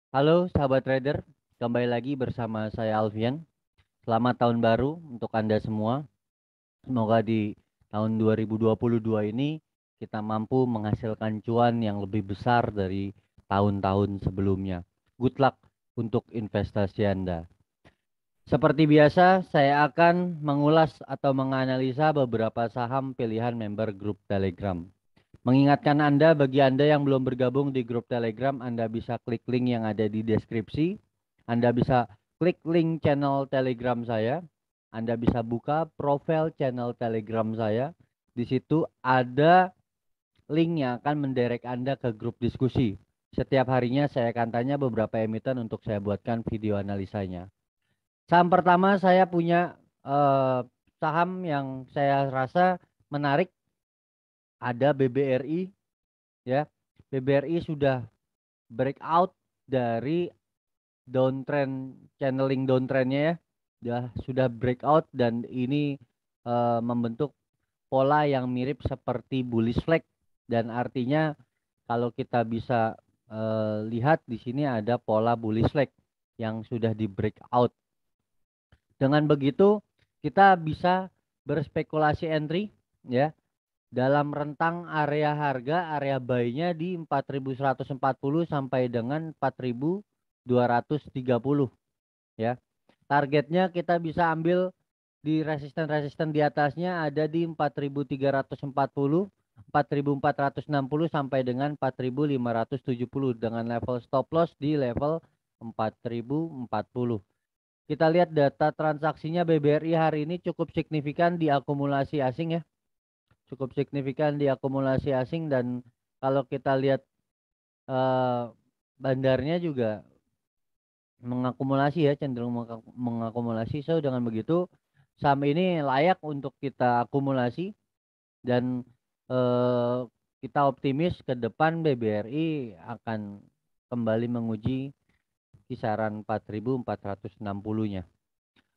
Halo sahabat trader, kembali lagi bersama saya Alfian. Selamat tahun baru untuk Anda semua. Semoga di tahun 2022 ini kita mampu menghasilkan cuan yang lebih besar dari tahun-tahun sebelumnya. Good luck untuk investasi Anda. Seperti biasa, saya akan mengulas atau menganalisa beberapa saham pilihan member grup Telegram. Mengingatkan Anda, bagi Anda yang belum bergabung di grup Telegram, Anda bisa klik link yang ada di deskripsi. Anda bisa klik link channel Telegram saya. Anda bisa buka profil channel Telegram saya. Di situ ada link yang akan mendirect Anda ke grup diskusi. Setiap harinya saya akan tanya beberapa emiten untuk saya buatkan video analisanya. Saham pertama saya punya saham yang saya rasa menarik, ada BBRI ya. BBRI sudah breakout dari downtrend, channeling downtrendnya ya. Sudah breakout dan ini membentuk pola yang mirip seperti bullish flag, dan artinya kalau kita bisa lihat di sini ada pola bullish flag yang sudah di breakout. Dengan begitu kita bisa berspekulasi entry ya dalam rentang area harga, area buy-nya di 4.140 sampai dengan 4.230 ya. Targetnya kita bisa ambil di resisten-resisten di atasnya ada di 4.340, 4.460 sampai dengan 4.570 dengan level stop loss di level 4.040. Kita lihat data transaksinya BBRI hari ini cukup signifikan di akumulasi asing ya. Cukup signifikan di akumulasi asing, dan kalau kita lihat eh, bandarnya juga mengakumulasi ya, cenderung mengakumulasi. So dengan begitu saham ini layak untuk kita akumulasi, dan eh, kita optimis ke depan BBRI akan kembali menguji kisaran 4.460-nya.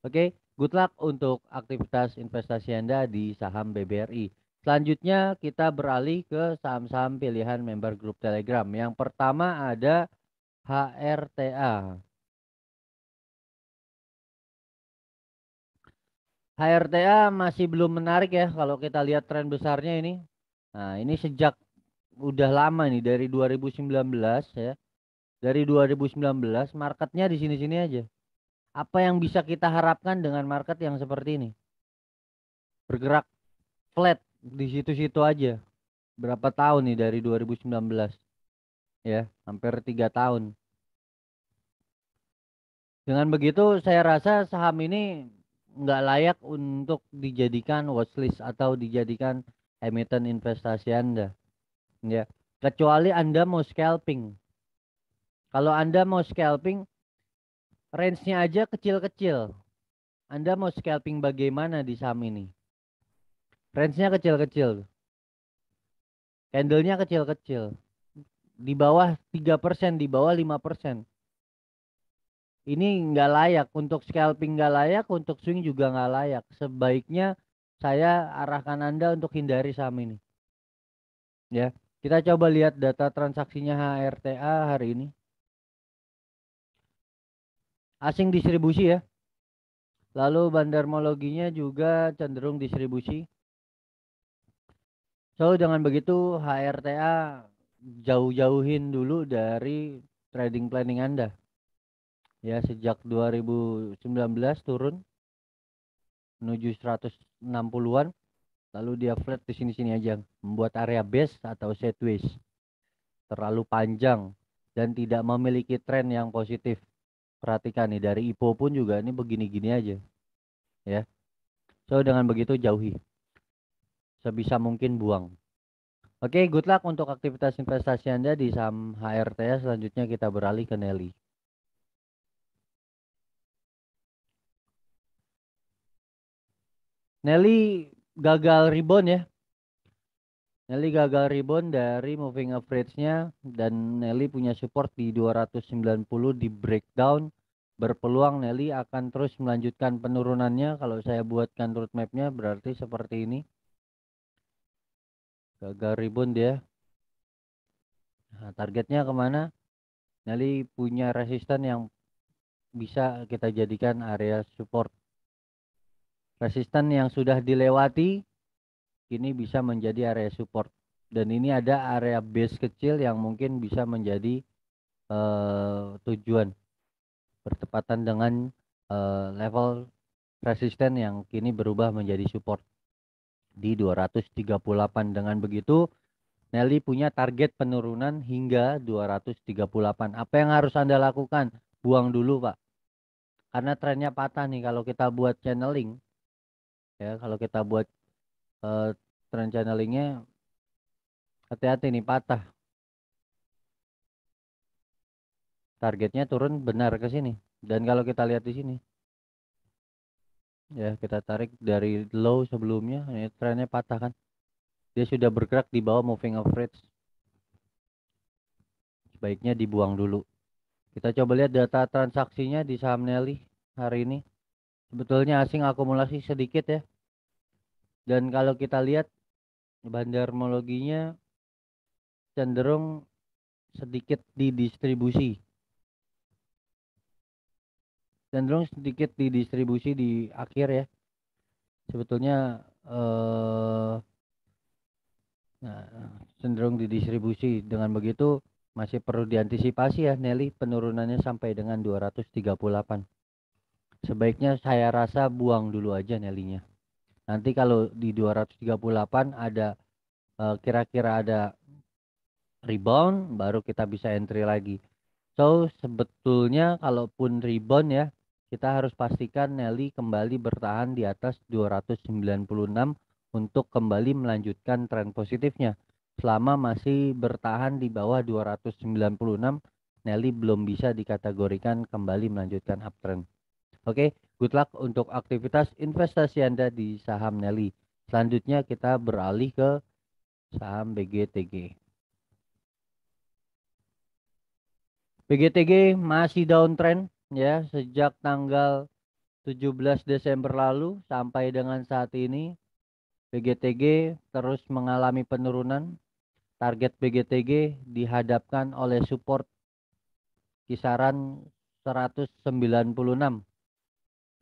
Oke, good luck untuk aktivitas investasi Anda di saham BBRI. Selanjutnya kita beralih ke saham-saham pilihan member grup Telegram. Yang pertama ada HRTA. HRTA masih belum menarik ya kalau kita lihat tren besarnya ini. Nah, ini sejak udah lama nih, dari 2019 ya. Dari 2019 marketnya di sini-sini aja. Apa yang bisa kita harapkan dengan market yang seperti ini? Bergerak flat di situ-situ aja. Berapa tahun nih dari 2019 ya, hampir 3 tahun. Dengan begitu saya rasa saham ini nggak layak untuk dijadikan watchlist atau dijadikan emiten investasi Anda ya, kecuali Anda mau scalping. Kalau Anda mau scalping, range-nya aja kecil-kecil. Anda mau scalping bagaimana di saham ini? Range-nya kecil-kecil, candle-nya kecil-kecil, di bawah 3%, di bawah 5%. Ini nggak layak untuk scalping, nggak layak untuk swing juga nggak layak. Sebaiknya saya arahkan Anda untuk hindari saham ini. Ya, kita coba lihat data transaksinya HRTA hari ini. Asing distribusi ya. Lalu bandarmologinya juga cenderung distribusi. So dengan begitu HRTA jauh-jauhin dulu dari trading planning Anda. Ya, sejak 2019 turun menuju 160-an. Lalu dia flat di sini-sini aja, membuat area base atau sideways terlalu panjang dan tidak memiliki tren yang positif. Perhatikan nih, dari IPO pun juga ini begini-gini aja ya. So dengan begitu jauhi, sebisa mungkin buang. Oke, good luck untuk aktivitas investasi Anda di saham HRTS. Selanjutnya kita beralih ke Nelly. Nelly gagal rebound ya. Nelly gagal rebound dari moving average-nya, dan Nelly punya support di 290 di breakdown. Berpeluang Nelly akan terus melanjutkan penurunannya. Kalau saya buatkan roadmap-nya berarti seperti ini. Gagal rebound dia. Nah, targetnya kemana? Nelly punya resisten yang bisa kita jadikan area support. Resisten yang sudah dilewati kini bisa menjadi area support. Dan ini ada area base kecil yang mungkin bisa menjadi tujuan bertepatan dengan level resisten yang kini berubah menjadi support di 238. Dengan begitu Nelly punya target penurunan hingga 238. Apa yang harus Anda lakukan? Buang dulu, Pak. Karena trennya patah nih kalau kita buat channeling. Ya, kalau kita buat tren channelingnya, hati-hati nih patah. Targetnya turun benar ke sini. Dan kalau kita lihat di sini, ya kita tarik dari low sebelumnya, ini trennya patah kan. Dia sudah bergerak di bawah moving average. Sebaiknya dibuang dulu. Kita coba lihat data transaksinya di saham Nelly hari ini. Sebetulnya asing akumulasi sedikit ya. Dan kalau kita lihat bandarmologinya cenderung sedikit didistribusi. Cenderung sedikit didistribusi di akhir ya. Sebetulnya nah, cenderung didistribusi. Dengan begitu masih perlu diantisipasi ya Nelly penurunannya sampai dengan 238. Sebaiknya saya rasa buang dulu aja Nelly-nya. Nanti kalau di 238 ada kira-kira ada rebound baru kita bisa entry lagi. So sebetulnya kalaupun rebound ya kita harus pastikan Nelly kembali bertahan di atas 296 untuk kembali melanjutkan tren positifnya. Selama masih bertahan di bawah 296 Nelly belum bisa dikategorikan kembali melanjutkan uptrend. Oke, good luck untuk aktivitas investasi Anda di saham Nelly. Selanjutnya kita beralih ke saham BGTG. BGTG masih downtrend ya sejak tanggal 17 Desember lalu sampai dengan saat ini. BGTG terus mengalami penurunan. Target BGTG dihadapkan oleh support kisaran 196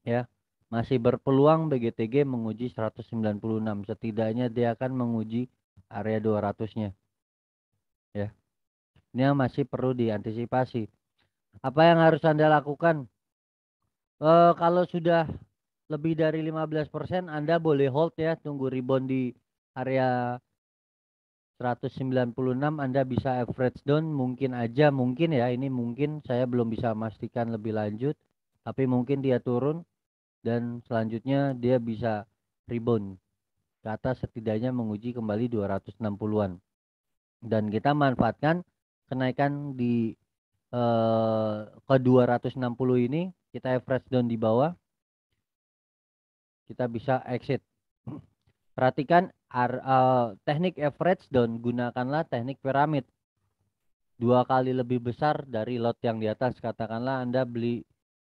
ya. Masih berpeluang BGTG menguji 196. Setidaknya dia akan menguji area 200-nya ya. Ini yang masih perlu diantisipasi. Apa yang harus Anda lakukan? Kalau sudah lebih dari 15% Anda boleh hold ya, tunggu rebound di area 196. Anda bisa average down mungkin aja, mungkin ya, ini mungkin saya belum bisa memastikan lebih lanjut, tapi mungkin dia turun dan selanjutnya dia bisa rebound ke atas setidaknya menguji kembali 260-an. Dan kita manfaatkan kenaikan di ke 260 ini, kita average down di bawah, kita bisa exit. Perhatikan teknik average down, gunakanlah teknik piramid. 2 kali lebih besar dari lot yang di atas. Katakanlah Anda beli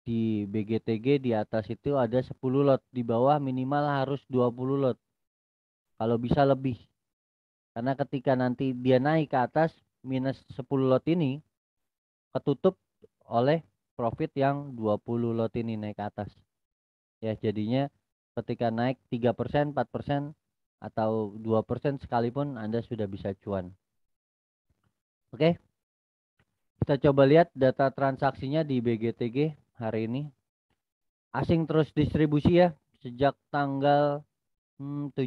di BGTG, di atas itu ada 10 lot, di bawah minimal harus 20 lot. Kalau bisa lebih. Karena ketika nanti dia naik ke atas, minus 10 lot ini ketutup oleh profit yang 20 lot ini naik ke atas. Ya, jadinya ketika naik 3%, 4% atau 2% sekalipun Anda sudah bisa cuan. Oke. Kita coba lihat data transaksinya di BGTG hari ini. Asing terus distribusi ya sejak tanggal 17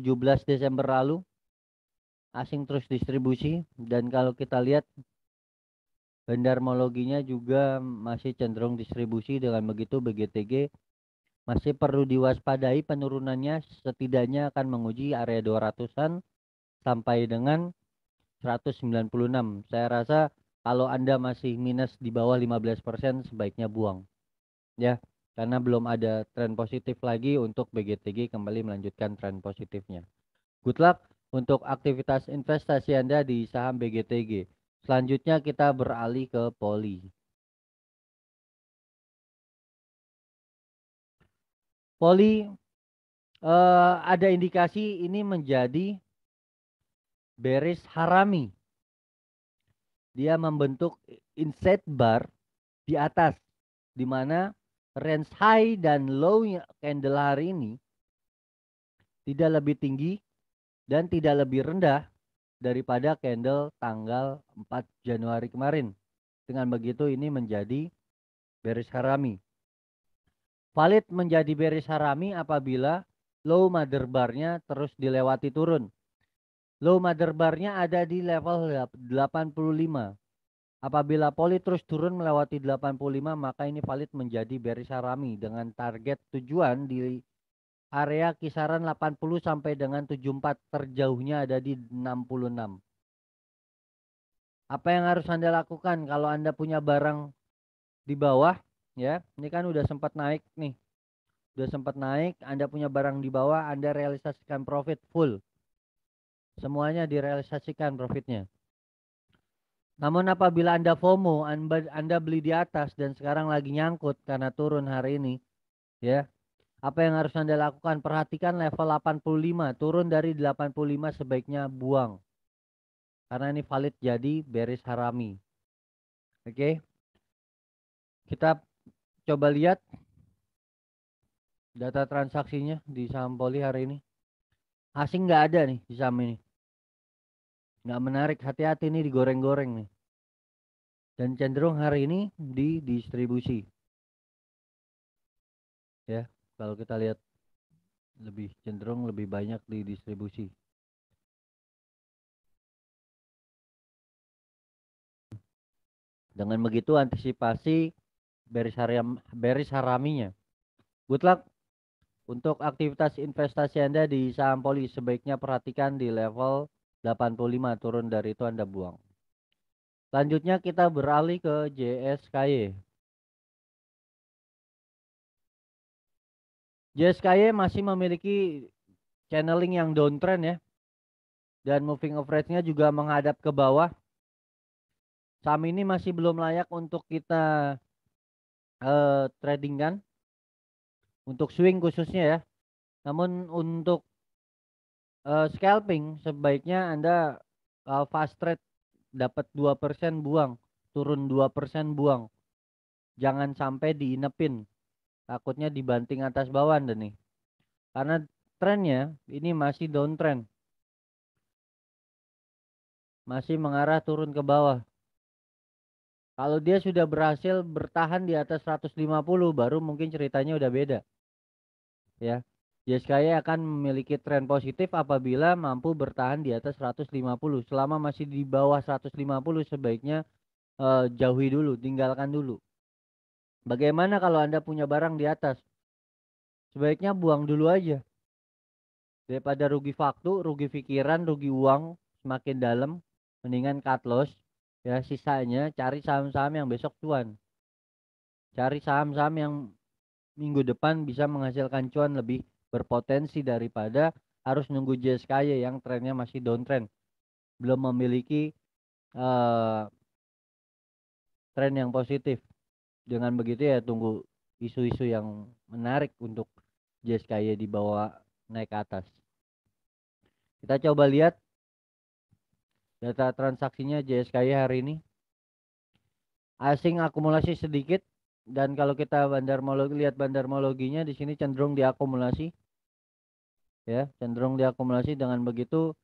Desember lalu. Asing terus distribusi dan kalau kita lihat bandarmologinya juga masih cenderung distribusi. Dengan begitu BGTG masih perlu diwaspadai penurunannya, setidaknya akan menguji area 200-an sampai dengan 196. Saya rasa kalau Anda masih minus di bawah 15% sebaiknya buang. Ya, karena belum ada tren positif lagi untuk BGTG kembali melanjutkan tren positifnya. Good luck untuk aktivitas investasi Anda di saham BGTG. Selanjutnya kita beralih ke Poli. Poli ada indikasi ini menjadi bearish harami dia membentuk inside bar di atas, di mana range high dan low candle hari ini tidak lebih tinggi dan tidak lebih rendah daripada candle tanggal 4 Januari kemarin. Dengan begitu ini menjadi bearish harami. Valid menjadi bearish harami apabila low mother bar-nya terus dilewati turun. Low mother bar-nya ada di level 85. Apabila poli terus turun melewati 85, maka ini valid menjadi bearish harami dengan target tujuan di area kisaran 80 sampai dengan 74, terjauhnya ada di 66. Apa yang harus Anda lakukan kalau Anda punya barang di bawah, ya? Ini kan udah sempat naik nih. Udah sempat naik, Anda punya barang di bawah, Anda realisasikan profit full. Semuanya direalisasikan profitnya. Namun apabila Anda FOMO, Anda beli di atas dan sekarang lagi nyangkut karena turun hari ini, ya. Apa yang harus Anda lakukan? Perhatikan level 85, turun dari 85 sebaiknya buang. Karena ini valid jadi bearish harami. Oke. Kita coba lihat data transaksinya di saham poli hari ini. Asing nggak ada nih di saham ini. Nggak menarik, hati-hati nih digoreng-goreng nih. Dan cenderung hari ini di distribusi. Ya, kalau kita lihat lebih cenderung lebih banyak di distribusi. Dengan begitu antisipasi bearish haraminya. Good luck untuk aktivitas investasi Anda di saham poli. Sebaiknya perhatikan di level 85, turun dari itu Anda buang. Selanjutnya kita beralih ke JSKY. JSKY masih memiliki channeling yang downtrend ya. Dan moving average-nya juga menghadap ke bawah. Saham ini masih belum layak untuk kita trading kan. Untuk swing khususnya ya. Namun untuk scalping sebaiknya Anda fast trade, dapat 2% buang, turun 2% buang. Jangan sampai diinepin. Takutnya dibanting atas bawah Anda nih. Karena trennya ini masih downtrend. Masih mengarah turun ke bawah. Kalau dia sudah berhasil bertahan di atas 150 baru mungkin ceritanya udah beda. Ya. JSKY akan memiliki tren positif apabila mampu bertahan di atas 150. Selama masih di bawah 150 sebaiknya jauhi dulu, tinggalkan dulu. Bagaimana kalau Anda punya barang di atas? Sebaiknya buang dulu aja. Daripada rugi waktu, rugi pikiran, rugi uang semakin dalam, mendingan cut loss. Ya, sisanya cari saham-saham yang besok cuan. Cari saham-saham yang minggu depan bisa menghasilkan cuan lebih berpotensi daripada harus nunggu JSKY yang trennya masih downtrend. Belum memiliki tren yang positif. Dengan begitu ya tunggu isu-isu yang menarik untuk JSKY dibawa naik ke atas. Kita coba lihat data transaksinya JSKY hari ini. Asing akumulasi sedikit dan kalau kita lihat bandarmologinya di sini cenderung diakumulasi. Ya, cenderung diakumulasi. Dengan begitu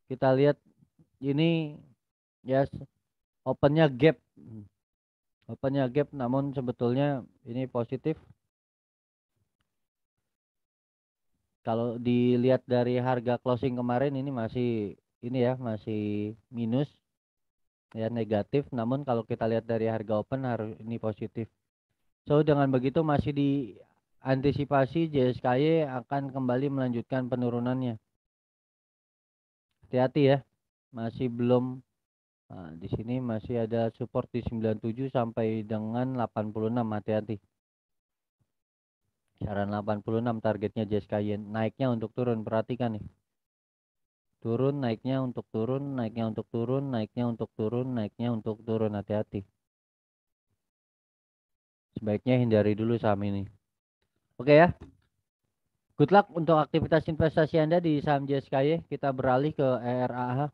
kita lihat ini ya opennya gap. Opennya gap namun sebetulnya ini positif. Kalau dilihat dari harga closing kemarin ini masih masih minus ya, negatif. Namun kalau kita lihat dari harga open hari ini positif. So dengan begitu masih diantisipasi JSKY akan kembali melanjutkan penurunannya. Hati-hati ya. Masih belum di sini masih ada support di 97 sampai dengan 86, hati-hati. Kisaran 86 targetnya JSKY. Naiknya untuk turun, perhatikan nih. Turun, naiknya untuk turun, naiknya untuk turun, naiknya untuk turun, naiknya untuk turun, hati-hati. Sebaiknya hindari dulu saham ini. Oke ya. Good luck untuk aktivitas investasi Anda di saham JSKY. Kita beralih ke ERAH.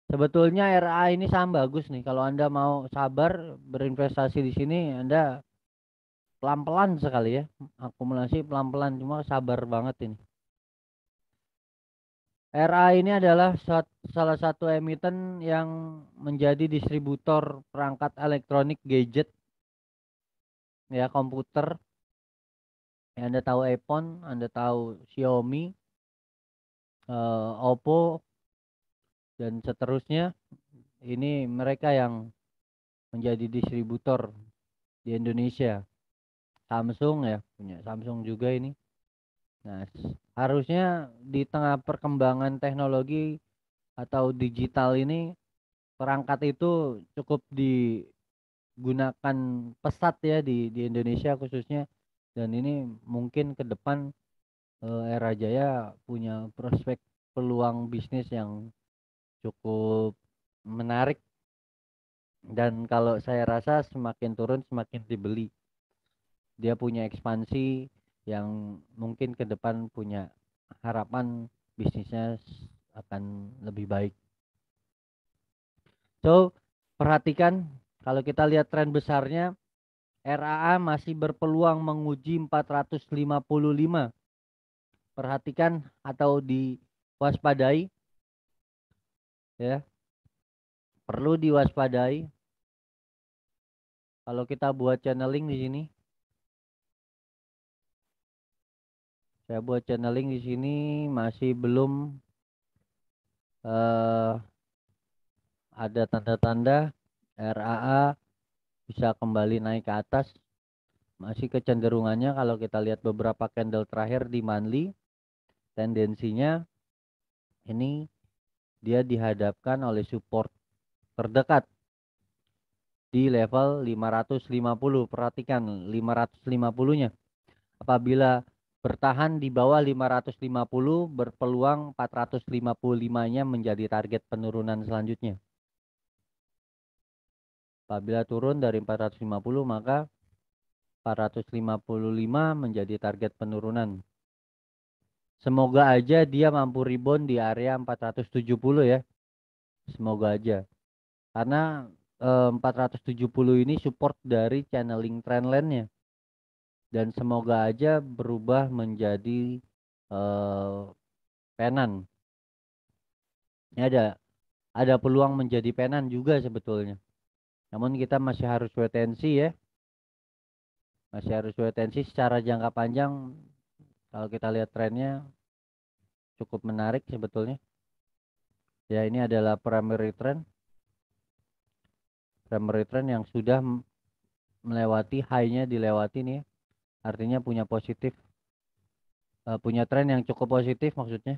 Sebetulnya RA ini saham bagus nih. Kalau Anda mau sabar berinvestasi di sini, Anda pelan-pelan sekali ya. Akumulasi pelan-pelan, cuma sabar banget ini. RA ini adalah salah satu emiten yang menjadi distributor perangkat elektronik gadget ya, komputer. Ya, Anda tahu iPhone, Anda tahu Xiaomi, Oppo dan seterusnya. Ini mereka yang menjadi distributor di Indonesia. Samsung ya, punya Samsung juga ini. Nah, harusnya di tengah perkembangan teknologi atau digital ini, perangkat itu cukup digunakan pesat ya di Indonesia khususnya. Dan ini mungkin ke depan Era Jaya punya prospek peluang bisnis yang cukup menarik. Dan kalau saya rasa semakin turun semakin dibeli. Dia punya ekspansi yang mungkin ke depan punya harapan bisnisnya akan lebih baik. So, perhatikan kalau kita lihat tren besarnya, RAA masih berpeluang menguji 455. Perhatikan atau diwaspadai ya, perlu diwaspadai. Kalau kita buat channeling di sini, saya buat channeling di sini masih belum eh, ada tanda-tanda RAA bisa kembali naik ke atas. Masih kecenderungannya kalau kita lihat beberapa candle terakhir di monthly, tendensinya ini dia dihadapkan oleh support terdekat di level 550. Perhatikan 550-nya. Apabila bertahan di bawah 550, berpeluang 455-nya menjadi target penurunan selanjutnya. Apabila turun dari 450, maka 455 menjadi target penurunan. Semoga aja dia mampu rebound di area 470 ya. Semoga aja. Karena 470 ini support dari channeling trendline-nya. Dan semoga aja berubah menjadi penan. Ini ada peluang menjadi penan juga sebetulnya. Namun kita masih harus wait and see ya. Masih harus wait and see secara jangka panjang. Kalau kita lihat trennya cukup menarik sebetulnya. Ya, ini adalah primary trend. Primary trend yang sudah melewati high-nya, dilewati nih ya. Artinya punya positif, punya tren yang cukup positif maksudnya.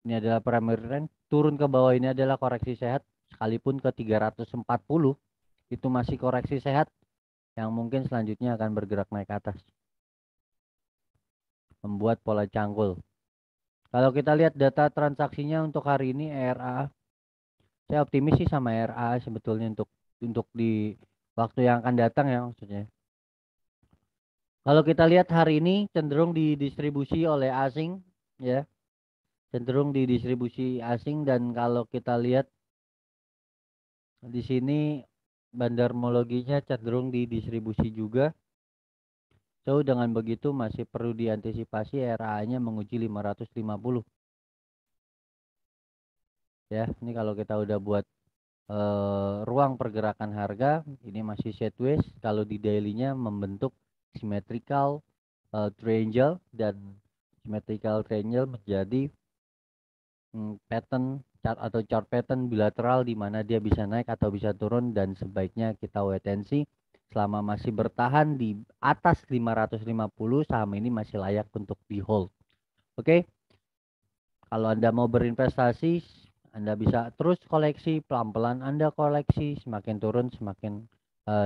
Ini adalah primary trend. Turun ke bawah ini adalah koreksi sehat. Sekalipun ke 340 itu masih koreksi sehat yang mungkin selanjutnya akan bergerak naik ke atas. Membuat pola cangkul. Kalau kita lihat data transaksinya untuk hari ini ERA, saya optimis sih sama ERA sebetulnya untuk di waktu yang akan datang ya maksudnya. Kalau kita lihat hari ini cenderung didistribusi oleh asing ya. Cenderung didistribusi asing, dan kalau kita lihat di sini bandarmologinya cenderung didistribusi juga. So dengan begitu masih perlu diantisipasi RA-nya menguji 550. Ya, ini kalau kita udah buat ruang pergerakan harga, ini masih sideways. Kalau di daily-nya membentuk symmetrical triangle, dan symmetrical triangle menjadi pattern chart atau chart pattern bilateral di mana dia bisa naik atau bisa turun, dan sebaiknya kita wait and see. Selama masih bertahan di atas 550, saham ini masih layak untuk di hold. Oke. Kalau Anda mau berinvestasi, Anda bisa terus koleksi, pelan-pelan Anda koleksi, semakin turun semakin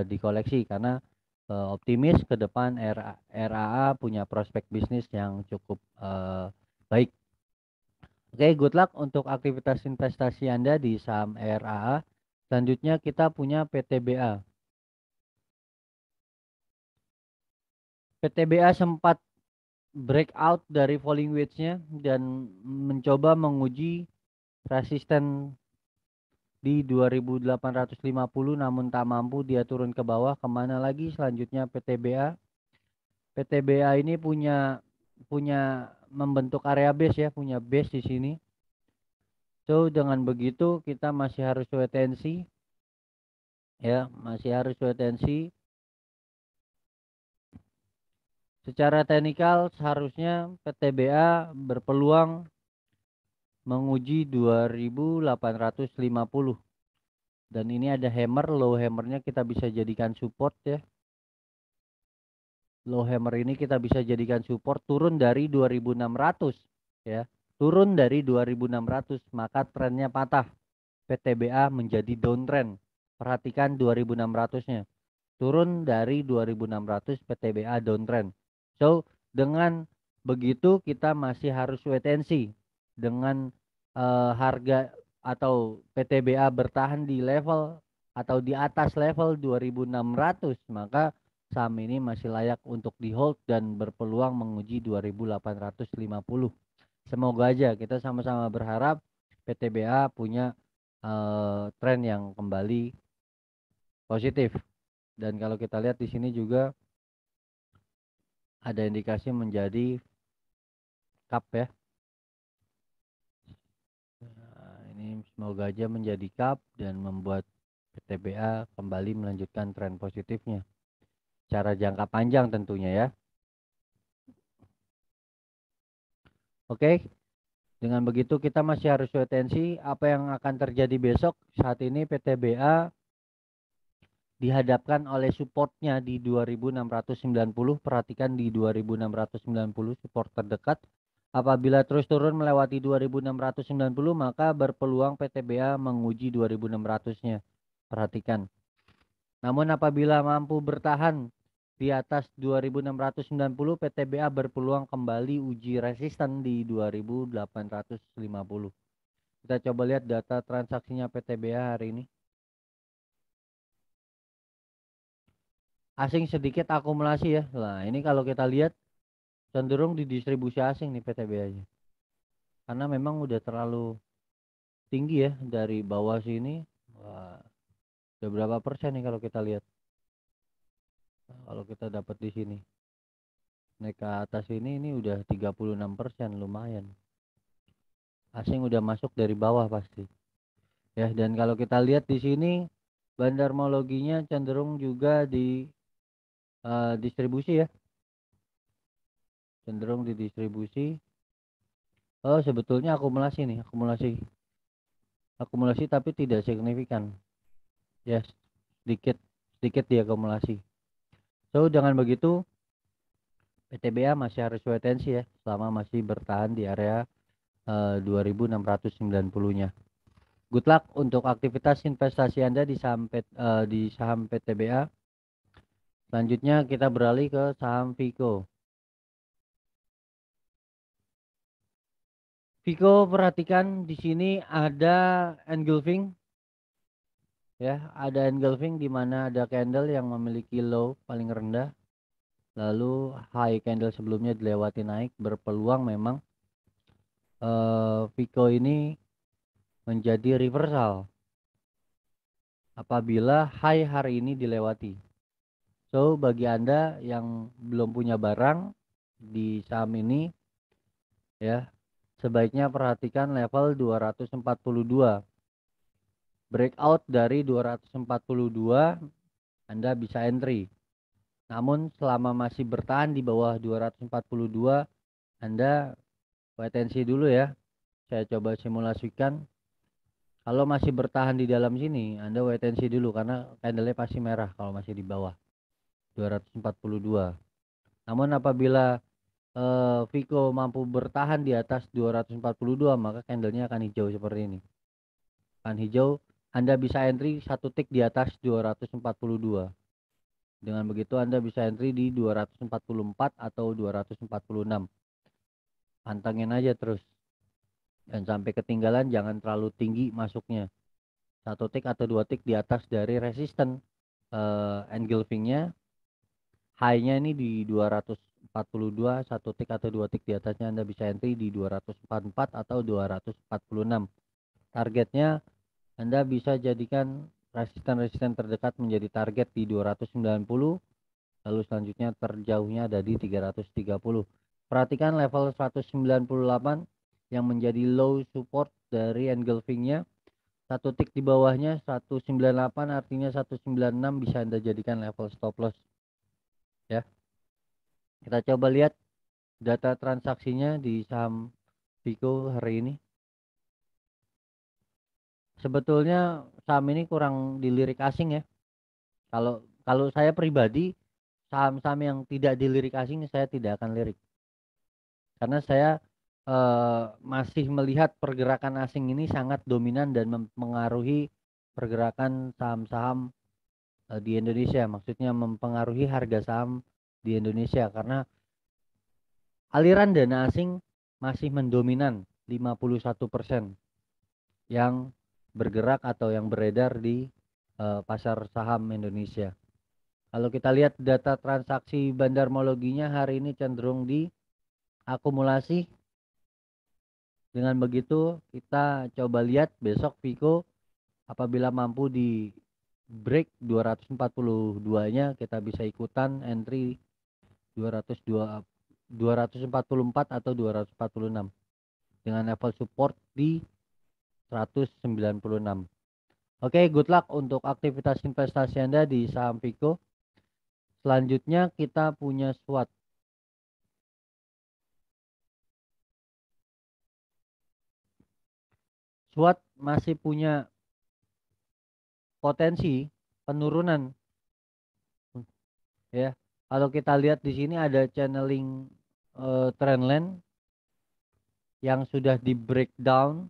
dikoleksi, karena optimis ke depan RAA punya prospek bisnis yang cukup baik. Oke, good luck untuk aktivitas investasi Anda di saham RAA. Selanjutnya kita punya PTBA. PTBA sempat breakout dari falling wedge-nya dan mencoba menguji resisten di 2850, namun tak mampu, dia turun ke bawah. Kemana lagi selanjutnya? PTBA. PTBA ini punya membentuk area base ya, punya base di sini. So dengan begitu kita masih harus wait and see ya, masih harus wait and see. Secara teknikal seharusnya PTBA berpeluang menguji 2850, dan ini ada hammer. Low hammernya kita bisa jadikan support ya. Low hammer ini kita bisa jadikan support, turun dari 2600 ya. Turun dari 2600 maka trennya patah. PTBA menjadi downtrend. Perhatikan 2600-nya. Turun dari 2600, PTBA downtrend. So, dengan begitu kita masih harus wait and see. Dengan harga atau PTBA bertahan di level atau di atas level 2600, maka saham ini masih layak untuk di hold dan berpeluang menguji 2850. Semoga aja, kita sama-sama berharap PTBA punya tren yang kembali positif. Dan kalau kita lihat di sini juga ada indikasi menjadi cup ya. Nah, ini semoga aja menjadi cup dan membuat PTBA kembali melanjutkan tren positifnya secara jangka panjang tentunya ya. Oke, dengan begitu kita masih harus wait and see apa yang akan terjadi besok. Saat ini PTBA dihadapkan oleh supportnya di 2690. Perhatikan di 2690 support terdekat. Apabila terus turun melewati 2690, maka berpeluang PTBA menguji 2600-nya. Perhatikan. Namun apabila mampu bertahan di atas 2690, PTBA berpeluang kembali uji resisten di 2850. Kita coba lihat data transaksinya PTBA hari ini. Asing sedikit akumulasi ya. Nah, ini kalau kita lihat cenderung di distribusi asing nih PTBA-nya. Karena memang udah terlalu tinggi ya dari bawah sini. Wah, udah berapa persen nih kalau kita lihat? Nah, kalau kita dapat di sini naik ke atas ini udah 36%, lumayan. Asing udah masuk dari bawah pasti. Ya, dan kalau kita lihat di sini bandarmologinya cenderung juga di distribusi ya. Cenderung di distribusi. Oh, sebetulnya akumulasi nih, akumulasi tapi tidak signifikan ya, sedikit sedikit diakumulasi. So dengan begitu PTBA masih harus wait and see ya, selama masih bertahan di area 2690-nya. Good luck untuk aktivitas investasi Anda di saham PTBA. Selanjutnya kita beralih ke saham Vico. Vico, perhatikan di sini ada engulfing ya, ada engulfing di mana ada candle yang memiliki low paling rendah, lalu high candle sebelumnya dilewati naik. Berpeluang memang Vico ini menjadi reversal apabila high hari ini dilewati. So bagi Anda yang belum punya barang di saham ini ya, sebaiknya perhatikan level 242. Breakout dari 242 Anda bisa entry. Namun selama masih bertahan di bawah 242, Anda wait and see dulu ya. Saya coba simulasikan. Kalau masih bertahan di dalam sini, Anda wait and see dulu karena candlenya pasti merah kalau masih di bawah 242. Namun apabila Vico mampu bertahan di atas 242, maka candlenya akan hijau seperti ini. Akan hijau, Anda bisa entry satu tick di atas 242. Dengan begitu Anda bisa entry di 244 atau 246. Pantengin aja terus. Dan sampai ketinggalan, jangan terlalu tinggi masuknya. Satu tick atau dua tick di atas dari resisten engulfingnya. High-nya ini di 242, satu tick atau dua tick di atasnya Anda bisa entry di 244 atau 246. Targetnya Anda bisa jadikan resisten-resisten terdekat menjadi target di 290, lalu selanjutnya terjauhnya ada di 330. Perhatikan level 198 yang menjadi low support dari engulfing-nya. Satu tick di bawahnya 198, artinya 196 bisa Anda jadikan level stop loss. Ya. Kita coba lihat data transaksinya di saham Vico hari ini. Sebetulnya saham ini kurang dilirik asing ya. Kalau saya pribadi, saham-saham yang tidak dilirik asing saya tidak akan lirik. Karena saya masih melihat pergerakan asing ini sangat dominan dan mempengaruhi pergerakan saham-saham di Indonesia. Maksudnya mempengaruhi harga saham di Indonesia karena aliran dana asing masih mendominan 51% yang bergerak atau yang beredar di pasar saham Indonesia. Kalau kita lihat data transaksi bandarmologinya hari ini cenderung di akumulasi. Dengan begitu kita coba lihat besok Vico apabila mampu di break 242-nya kita bisa ikutan entry 202 244 atau 246 dengan level support di 196. Oke, good luck untuk aktivitas investasi Anda di saham Vico. Selanjutnya kita punya SWOT. SWOT masih punya potensi penurunan ya. Kalau kita lihat di sini ada channeling trendline yang sudah di breakdown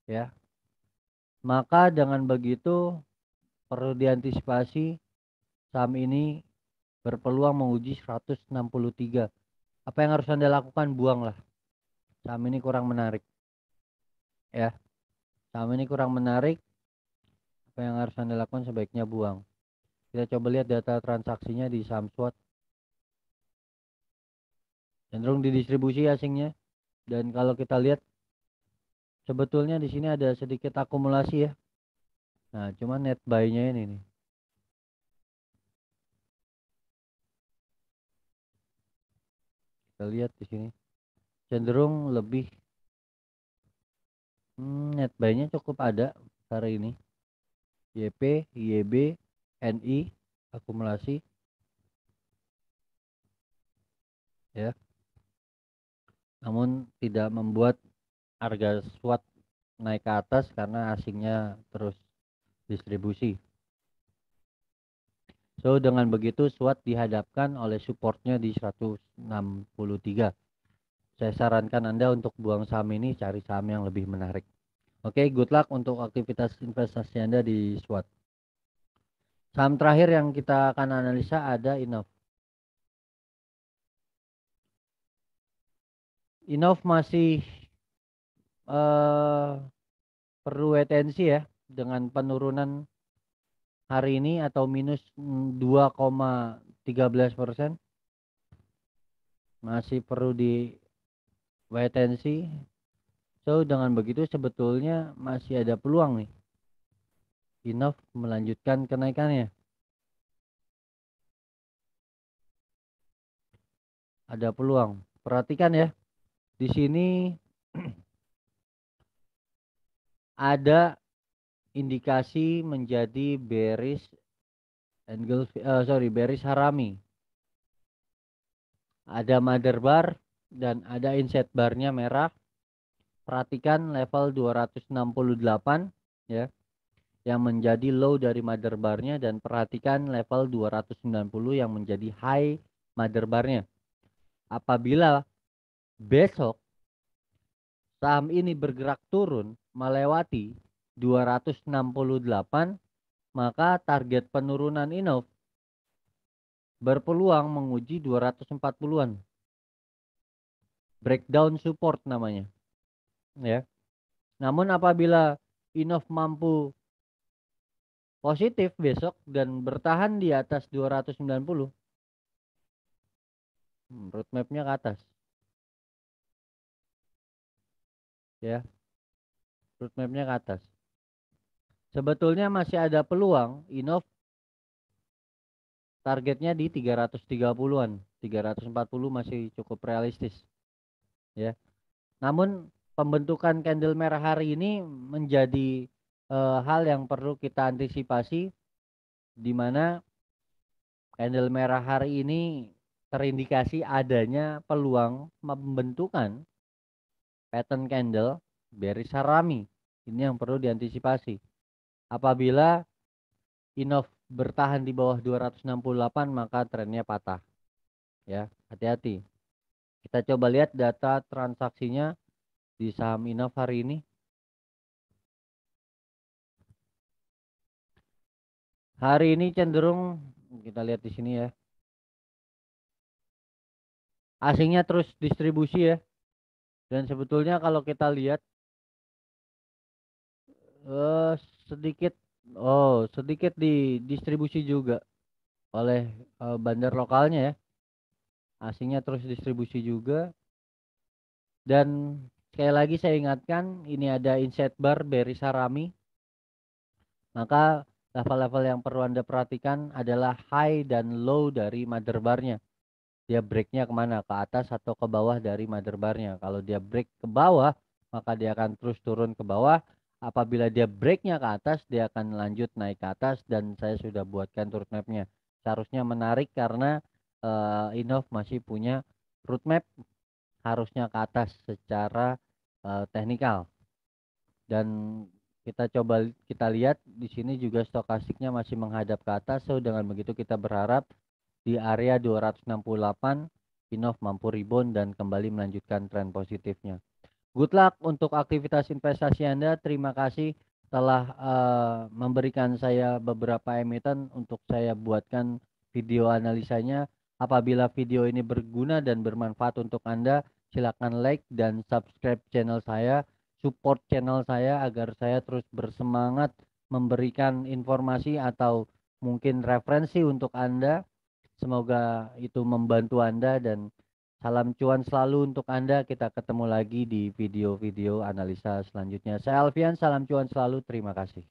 ya. Maka dengan begitu perlu diantisipasi saham ini berpeluang menguji 163. Apa yang harus Anda lakukan? Buanglah. Saham ini kurang menarik. Ya. Saham ini kurang menarik. Apa yang harus Anda lakukan? Sebaiknya buang. Kita coba lihat data transaksinya di saham SWOT. Cenderung didistribusi asingnya. Dan kalau kita lihat sebetulnya di sini ada sedikit akumulasi ya. Nah, cuma net buy-nya ini nih. Kita lihat di sini cenderung lebih net buy-nya cukup ada hari ini. YP, YB, NI akumulasi ya. Namun tidak membuat harga SWOT naik ke atas karena asingnya terus distribusi. So dengan begitu SWOT dihadapkan oleh supportnya di 163. Saya sarankan Anda untuk buang saham ini, cari saham yang lebih menarik. Oke, good luck untuk aktivitas investasi Anda di SWOT. Saham terakhir yang kita akan analisa ada Innov. Innov masih perlu wetensi ya dengan penurunan hari ini atau minus 2,13%. Masih perlu di wetensi. So dengan begitu sebetulnya masih ada peluang nih Innov melanjutkan kenaikannya. Ada peluang. Perhatikan ya. Di sini ada indikasi menjadi bearish bearish harami. Ada mother bar dan ada inset barnya merah. Perhatikan level 268 ya yang menjadi low dari mother barnya dan perhatikan level 290 yang menjadi high mother barnya. Apabila besok saham ini bergerak turun melewati 268, maka target penurunan Innov berpeluang menguji 240-an. Breakdown support namanya. Ya. Namun apabila Innov mampu positif besok dan bertahan di atas 290, roadmapnya ke atas. Ya. Roadmapnya ke atas. Sebetulnya masih ada peluang Inov targetnya di 330-an. 340 masih cukup realistis ya. Namun pembentukan candle merah hari ini menjadi hal yang perlu kita antisipasi, di mana candle merah hari ini terindikasi adanya peluang pembentukan pattern candle bearish harami. Ini yang perlu diantisipasi. Apabila Inov bertahan di bawah 268 maka trennya patah. Ya, hati-hati. Kita coba lihat data transaksinya di saham Inov hari ini. Hari ini cenderung kita lihat di sini ya. Asingnya terus distribusi ya. Dan sebetulnya kalau kita lihat eh sedikit sedikit didistribusi juga oleh bandar lokalnya ya. Asingnya terus distribusi juga. Dan sekali lagi saya ingatkan ini ada inside bar bearish harami. Maka level-level yang perlu Anda perhatikan adalah high dan low dari mother barnya. Dia breaknya kemana? Ke atas atau ke bawah dari mother barnya. Kalau dia break ke bawah, maka dia akan terus turun ke bawah. Apabila dia breaknya ke atas, dia akan lanjut naik ke atas. Dan saya sudah buatkan roadmapnya. Seharusnya menarik karena Inov masih punya roadmap harusnya ke atas secara teknikal. Dan kita lihat di sini juga stokastiknya masih menghadap ke atas. So dengan begitu kita berharap di area 268 Inov mampu rebound dan kembali melanjutkan tren positifnya. Good luck untuk aktivitas investasi Anda. Terima kasih telah memberikan saya beberapa emiten untuk saya buatkan video analisanya. Apabila video ini berguna dan bermanfaat untuk Anda, silakan like dan subscribe channel saya, support channel saya agar saya terus bersemangat memberikan informasi atau mungkin referensi untuk Anda. Semoga itu membantu Anda dan salam cuan selalu untuk Anda. Kita ketemu lagi di video-video analisa selanjutnya. Saya Alfian, salam cuan selalu. Terima kasih.